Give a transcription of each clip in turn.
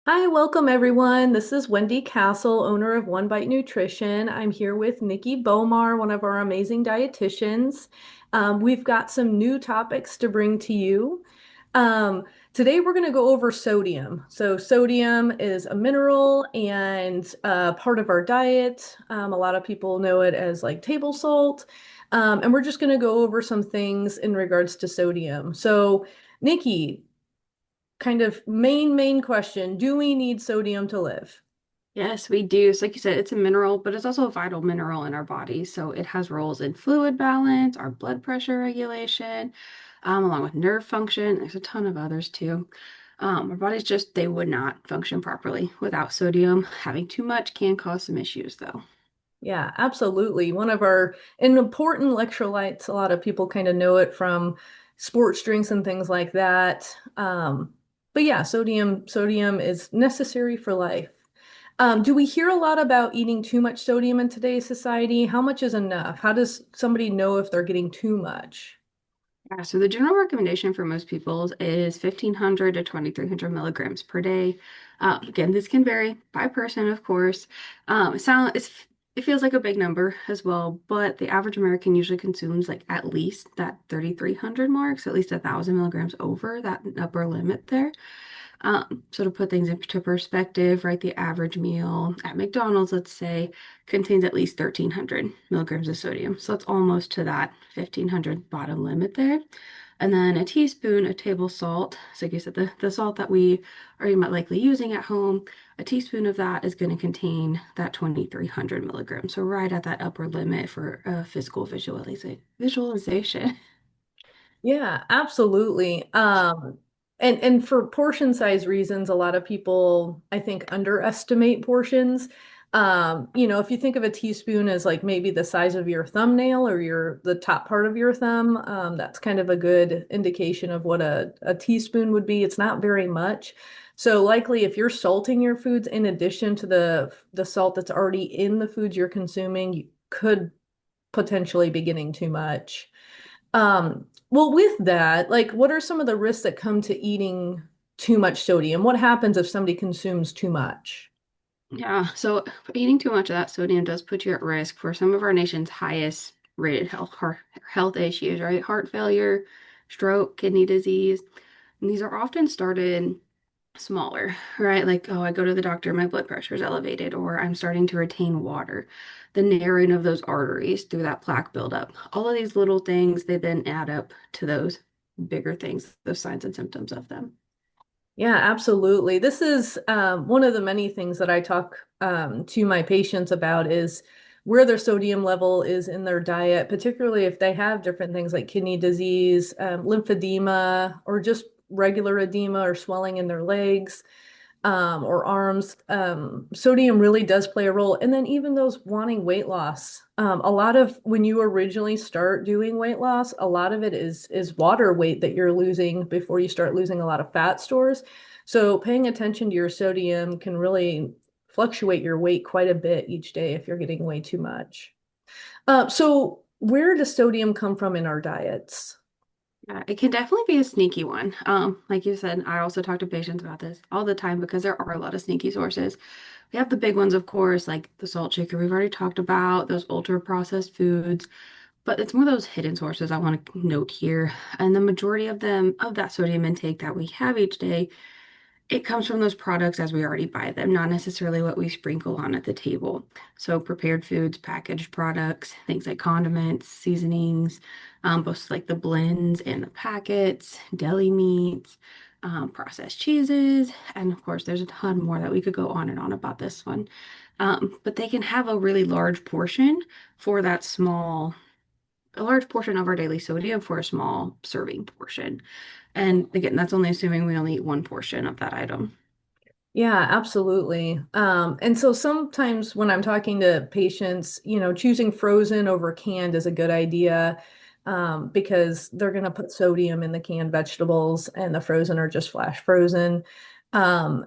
Hi, welcome everyone. This is Wendy Castle, owner of One Bite Nutrition. I'm here with Nikki Bomar, one of our amazing dietitians. We've got some new topics to bring to you. Um, Today we're going to go over sodium. So sodium is a mineral and part of our diet. A lot of people know it as like table salt. And we're just going to go over some things in regards to sodium. So Nikki, kind of main question. Do we need sodium to live? Yes, we do. So like you said, it's a mineral, but it's also a vital mineral in our body. So it has roles in fluid balance, our blood pressure regulation, along with nerve function. There's a ton of others too. Our bodies just, they would not function properly without sodium. Having too much can cause some issues though. Yeah, absolutely. One of our an important electrolytes. A lot of people kind of know it from sports drinks and things like that. But yeah, sodium is necessary for life. Do we hear a lot about eating too much sodium in today's society? How much is enough? How does somebody know if they're getting too much? Yeah, so the general recommendation for most people is 1,500 to 2,300 milligrams per day. Again, this can vary by person, of course. It feels like a big number as well, but the average American usually consumes like at least that 3,300 mark, so at least 1,000 milligrams over that upper limit there. So to put things into perspective, right, the average meal at McDonald's, let's say, contains at least 1,300 milligrams of sodium. So it's almost to that 1,500 bottom limit there. And then a teaspoon of table salt. So like you said, the salt that we are likely using at home, a teaspoon of that is going to contain that 2,300 milligrams. So right at that upper limit for physical visualization. Yeah, absolutely. And for portion size reasons, a lot of people, I think, underestimate portions. If you think of a teaspoon as like maybe the size of your thumbnail or the top part of your thumb, that's kind of a good indication of what a teaspoon would be. It's not very much. So likely if you're salting your foods in addition to the salt that's already in the foods you're consuming, you could potentially be getting too much. Well, with that, like, what are some of the risks that come to eating too much sodium? What happens if somebody consumes too much? Yeah, so eating too much of that sodium does put you at risk for some of our nation's highest rated health issues, right? Heart failure, stroke, kidney disease. And these are often started smaller, right? Like, oh, I go to the doctor, my blood pressure is elevated, or I'm starting to retain water. The narrowing of those arteries through that plaque buildup. All of these little things, they then add up to those bigger things, those signs and symptoms of them. Yeah, absolutely. This is one of the many things that I talk to my patients about is where their sodium level is in their diet, particularly if they have different things like kidney disease, lymphedema, or just regular edema or swelling in their legs. Or arms, sodium really does play a role. And then even those wanting weight loss, a lot of when you originally start doing weight loss, a lot of it is water weight that you're losing before you start losing a lot of fat stores. So paying attention to your sodium can really fluctuate your weight quite a bit each day if you're getting way too much. So where does sodium come from in our diets? It can definitely be a sneaky one. Like you said, I also talk to patients about this all the time because there are a lot of sneaky sources. We have the big ones, of course, like the salt shaker we've already talked about, those ultra processed foods, but it's more those hidden sources I want to note here. And the majority of them, of that sodium intake that we have each day, it comes from those products as we already buy them, not necessarily what we sprinkle on at the table. So prepared foods, packaged products, things like condiments, seasonings, both like the blends and the packets, deli meats, processed cheeses, and of course, there's a ton more that we could go on and on about this one. But they can have a really large portion for a large portion of our daily sodium for a small serving portion. And again, that's only assuming we only eat one portion of that item. Yeah, absolutely. And so sometimes when I'm talking to patients, choosing frozen over canned is a good idea, because they're going to put sodium in the canned vegetables and the frozen are just flash frozen. And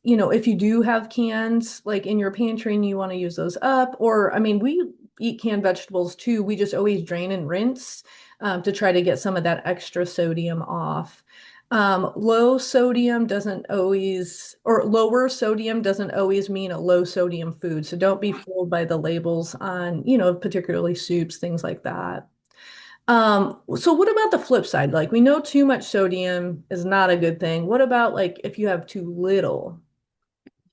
if you do have cans like in your pantry and you want to use those up, or I mean, we eat canned vegetables too. We just always drain and rinse, to try to get some of that extra sodium off. Low sodium doesn't always, or lower sodium doesn't always mean a low sodium food. So don't be fooled by the labels on, particularly soups, things like that. So what about the flip side? Like we know too much sodium is not a good thing. What about like if you have too little?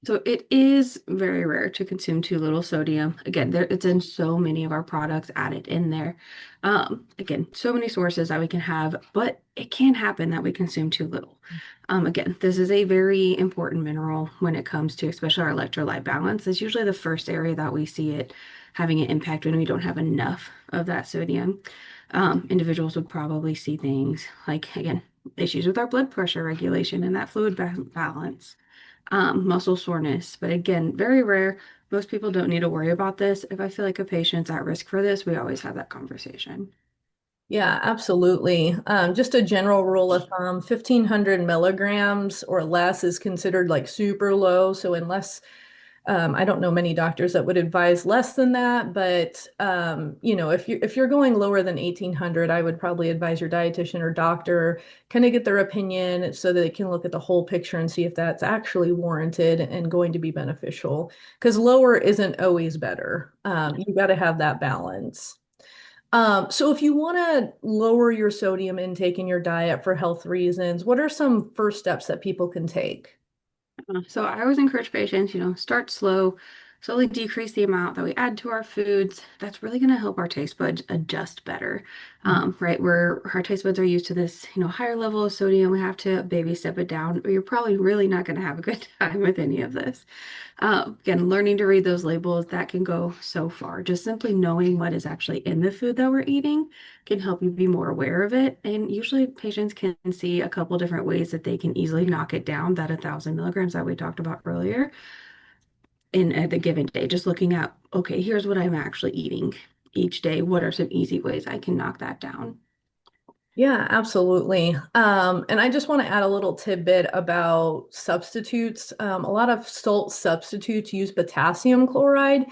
So it is very rare to consume too little sodium. Again, it's in so many of our products added in there. Again, so many sources that we can have, but it can happen that we consume too little. Again, this is a very important mineral when it comes to especially our electrolyte balance. It's usually the first area that we see it having an impact when we don't have enough of that sodium. Individuals would probably see things like, again, issues with our blood pressure regulation and that fluid balance, muscle soreness. But again, very rare. Most people don't need to worry about this. If I feel like a patient's at risk for this, we always have that conversation. Yeah, absolutely. Just a general rule of thumb, 1500 milligrams or less is considered like super low. So unless I don't know many doctors that would advise less than that, but if you're going lower than 1800, I would probably advise your dietitian or doctor kind of get their opinion so that they can look at the whole picture and see if that's actually warranted and going to be beneficial. Because lower isn't always better. You got to have that balance. So if you want to lower your sodium intake in your diet for health reasons, what are some first steps that people can take? So I always encourage patients, start slow, slowly decrease the amount that we add to our foods. That's really going to help our taste buds adjust better. Right, where our taste buds are used to this, higher level of sodium, we have to baby step it down, or you're probably really not going to have a good time with any of this. Again, learning to read those labels, that can go so far. Just simply knowing what is actually in the food that we're eating can help you be more aware of it. And usually patients can see a couple different ways that they can easily knock it down, that 1,000 milligrams that we talked about earlier in at the given day. Just looking at, okay, here's what I'm actually eating each day. What are some easy ways I can knock that down? Yeah, absolutely. And I just want to add a little tidbit about substitutes. A lot of salt substitutes use potassium chloride,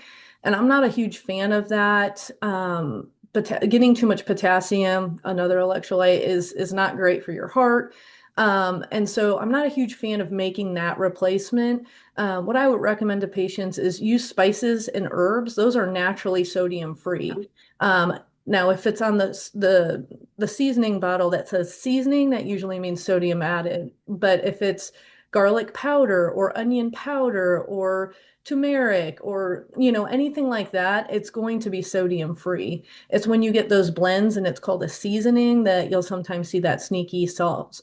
and I'm not a huge fan of that. But getting too much potassium, another electrolyte, is not great for your heart. And so I'm not a huge fan of making that replacement. What I would recommend to patients is use spices and herbs. Those are naturally sodium free. Um, Now, if it's on the seasoning bottle that says seasoning, that usually means sodium added. But if it's garlic powder or onion powder or turmeric or anything like that, it's going to be sodium free. It's when you get those blends and it's called a seasoning that you'll sometimes see that sneaky salt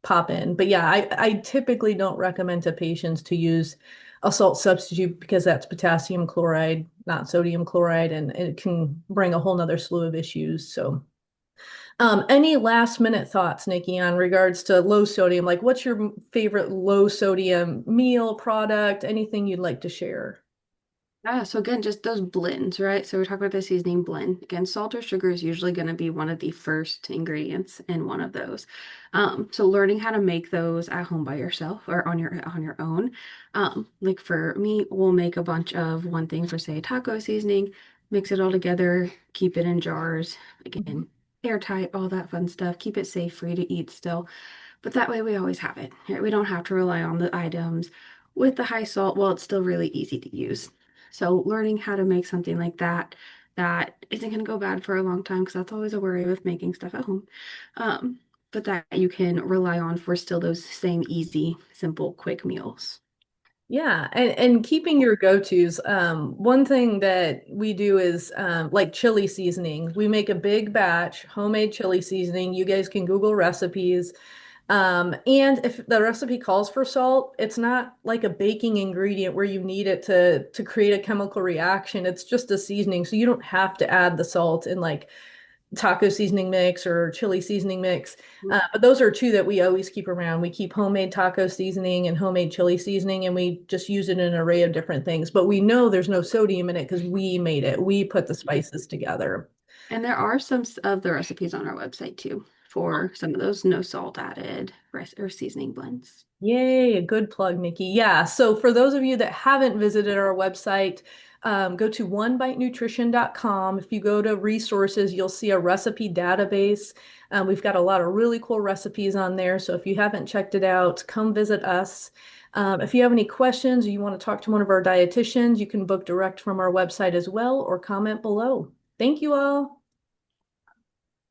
pop in. But yeah, I typically don't recommend to patients to use a salt substitute because that's potassium chloride, not sodium chloride, and it can bring a whole nother slew of issues. So, any last minute thoughts, Nikki, on regards to low sodium? Like, what's your favorite low sodium meal product? Anything you'd like to share? Yeah, so again, just those blends, right? So we're talking about the seasoning blend. Again, salt or sugar is usually going to be one of the first ingredients in one of those. So learning how to make those at home by yourself or on your own. Like for me, we'll make a bunch of one thing for say taco seasoning, mix it all together, keep it in jars, Mhm. again, airtight, all that fun stuff. Keep it safe, free to eat still. But that way we always have it. Right? We don't have to rely on the items with the high salt. Well, it's still really easy to use. So learning how to make something like that isn't going to go bad for a long time because that's always a worry with making stuff at home. Um, but that you can rely on for still those same easy, simple, quick meals. Yeah, and keeping your go-tos. One thing that we do is like chili seasoning. We make a big batch homemade chili seasoning. You guys can Google recipes. And if the recipe calls for salt, it's not like a baking ingredient where you need it to create a chemical reaction. It's just a seasoning, so you don't have to add the salt in like taco seasoning mix or chili seasoning mix. But those are two that we always keep around. We keep homemade taco seasoning and homemade chili seasoning, and we just use it in an array of different things. But we know there's no sodium in it because we made it. We put the spices together. And there are some of the recipes on our website too for some of those no salt added or seasoning blends. Yay, a good plug, Nikki. Yeah, so for those of you that haven't visited our website, go to onebitenutrition.com. If you go to resources, you'll see a recipe database. We've got a lot of really cool recipes on there. So if you haven't checked it out, come visit us. If you have any questions or you want to talk to one of our dietitians, you can book direct from our website as well or comment below. Thank you all.